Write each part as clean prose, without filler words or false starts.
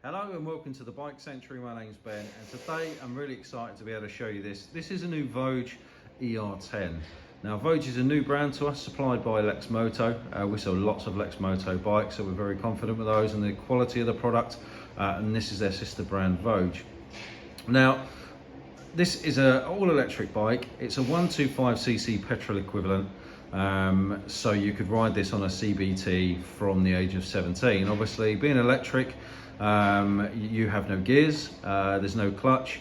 Hello and welcome to the Bike Sanctuary. My name's Ben, and today I'm really excited to be able to show you this. This is a new Voge ER-10. Now Voge is a new brand to us, supplied by Lexmoto. We sell lots of Lexmoto bikes, so we're very confident with those and the quality of the product, and this is their sister brand Voge. Now this is an all-electric bike. It's a 125cc petrol equivalent. So you could ride this on a CBT from the age of 17. Obviously, being electric, you have no gears, there's no clutch,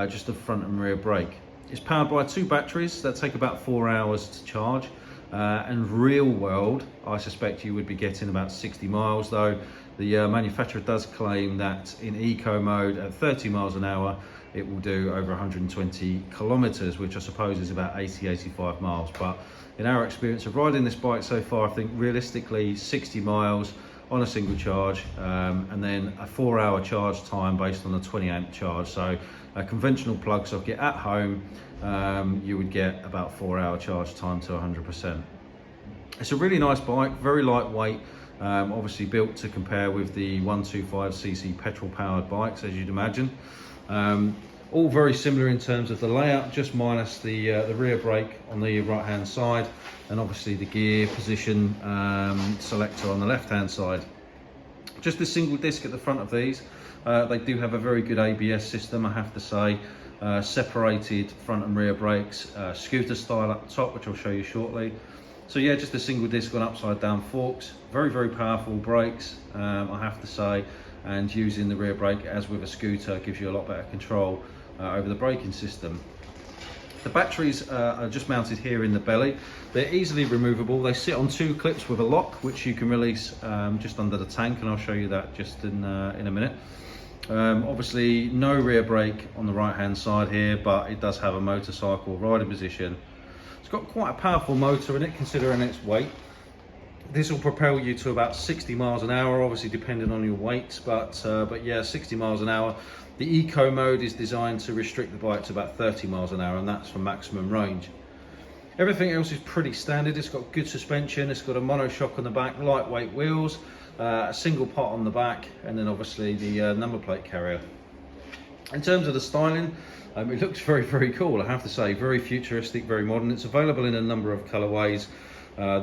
just a front and rear brake. It's powered by 2 batteries that take about 4 hours to charge, and real world, I suspect you would be getting about 60 miles, though the manufacturer does claim that in eco mode at 30 miles an hour it will do over 120 kilometers, which I suppose is about 80-85 miles. But in our experience of riding this bike so far, I think realistically 60 miles on a single charge, and then a 4-hour charge time based on a 20 amp charge. So a conventional plug socket at home, you would get about 4-hour charge time to 100%. It's a really nice bike, very lightweight, obviously built to compare with the 125cc petrol powered bikes, as you'd imagine. All very similar in terms of the layout, just minus the rear brake on the right hand side, and obviously the gear position selector on the left hand side. Just a single disc at the front of these. They do have a very good ABS system, I have to say. Separated front and rear brakes, scooter style up the top, which I'll show you shortly. So yeah, just a single disc on upside down forks. Very, very powerful brakes, I have to say. And using the rear brake as with a scooter gives you a lot better control over the braking system. The batteries are just mounted here in the belly. They're easily removable. They sit on 2 clips with a lock, which you can release just under the tank, and I'll show you that just in a minute. Obviously no rear brake on the right hand side here, but it does have a motorcycle riding position. It's got quite a powerful motor in it considering its weight. This will propel you to about 60 miles an hour, obviously depending on your weight, but yeah, 60 miles an hour. The eco mode is designed to restrict the bike to about 30 miles an hour, and that's for maximum range. Everything else is pretty standard. It's got good suspension, it's got a monoshock on the back, lightweight wheels, a single pot on the back, and then obviously the number plate carrier. In terms of the styling, it looks very, very cool, I have to say. Very futuristic, very modern. It's available in a number of colorways.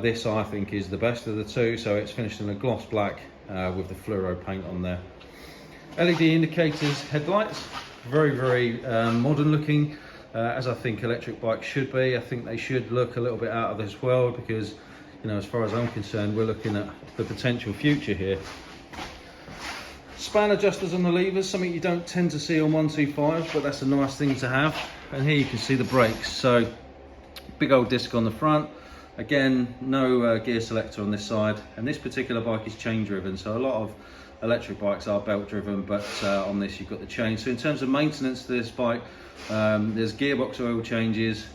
This I think is the best of the two, so it's finished in a gloss black with the fluoro paint on there. LED indicators, headlights, very, very modern looking, as I think electric bikes should be. I think they should look a little bit out of this world because, you know, as far as I'm concerned, we're looking at the potential future here. Span adjusters on the levers, something you don't tend to see on 125s, but that's a nice thing to have. And here you can see the brakes, so big old disc on the front. Again, no gear selector on this side, and this particular bike is chain driven, so a lot of electric bikes are belt driven, but on this you've got the chain. So in terms of maintenance to this bike, there's gearbox oil changes,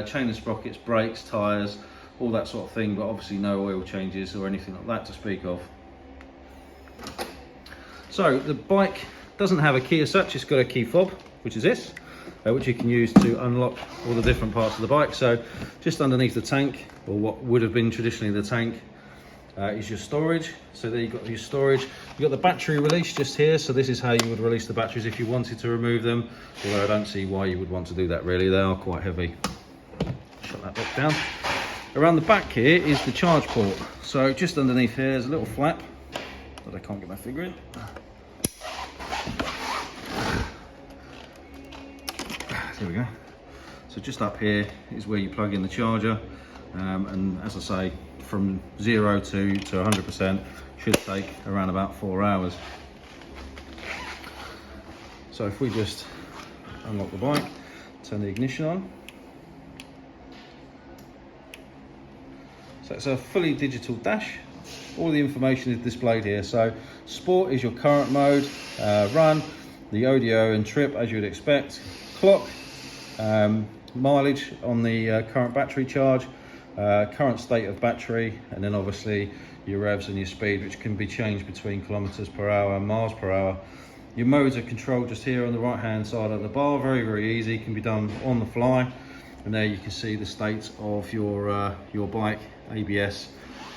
chain and sprockets, brakes, tyres, all that sort of thing, but obviously no oil changes or anything like that to speak of. So the bike doesn't have a key as such, it's got a key fob, which is this, which you can use to unlock all the different parts of the bike. So just underneath the tank, or what would have been traditionally the tank, is your storage. So there you've got your storage. You've got the battery release just here, so this is how you would release the batteries if you wanted to remove them, although I don't see why you would want to do that really, they are quite heavy. Shut that back down. Around the back here is the charge port. So just underneath here is a little flap that I can't get my finger in. There we go. So just up here is where you plug in the charger, and as I say, from 0 to 100% should take around about 4 hours. So if we just unlock the bike, turn the ignition on. So it's a fully digital dash. All the information is displayed here. So sport is your current mode, run, the audio and trip as you would expect, clock, mileage on the current battery charge, current state of battery, and then obviously your revs and your speed, which can be changed between kilometers per hour and miles per hour. Your modes are controlled just here on the right hand side of the bar. Very, very easy, can be done on the fly. And there you can see the state of your bike, ABS,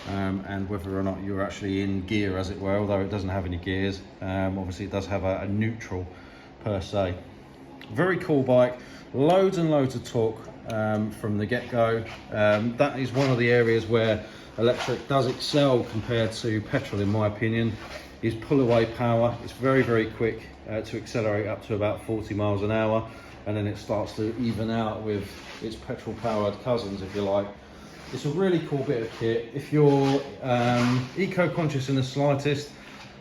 and whether or not you're actually in gear, as it were, although it doesn't have any gears. Obviously it does have a neutral per se. Very cool bike, loads and loads of torque from the get-go. That is one of the areas where electric does excel compared to petrol, in my opinion, is pull away power. It's very, very quick to accelerate up to about 40 miles an hour, and then it starts to even out with its petrol powered cousins, if you like. It's a really cool bit of kit. If you're eco-conscious in the slightest,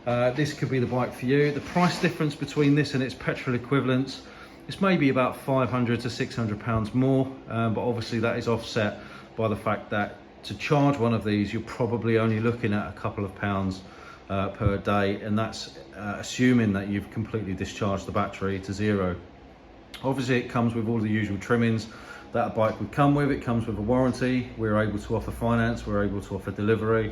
this could be the bike for you. The price difference between this and its petrol equivalents, it's maybe about 500 to 600 pounds more, but obviously that is offset by the fact that to charge one of these, you're probably only looking at a couple of pounds per day, and that's assuming that you've completely discharged the battery to zero. Obviously it comes with all the usual trimmings that a bike would come with. It comes with a warranty. We're able to offer finance, we're able to offer delivery.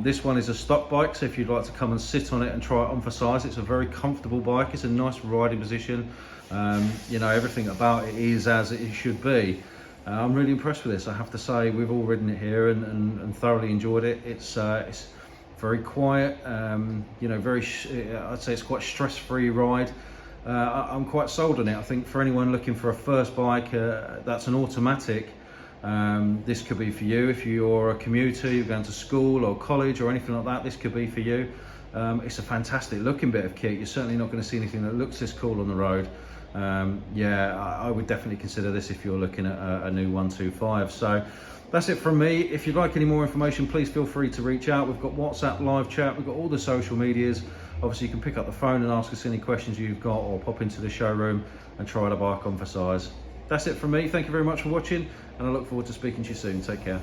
This one is a stock bike, so if you'd like to come and sit on it and try it on for size, it's a very comfortable bike. It's a nice riding position. You know, everything about it is as it should be. I'm really impressed with this, I have to say. We've all ridden it here and thoroughly enjoyed it. It's very quiet, you know, I'd say it's quite a stress-free ride. I'm quite sold on it. I think for anyone looking for a first bike that's an automatic, this could be for you. If you're a commuter, you're going to school or college or anything like that, this could be for you. It's a fantastic looking bit of kit. You're certainly not going to see anything that looks this cool on the road. Yeah, I would definitely consider this if you're looking at a new 125. So that's it from me. If you'd like any more information, please feel free to reach out. We've got WhatsApp live chat, we've got all the social medias. Obviously you can pick up the phone and ask us any questions you've got, or pop into the showroom and try the bike on for size. That's it from me. Thank you very much for watching, and I look forward to speaking to you soon. Take care.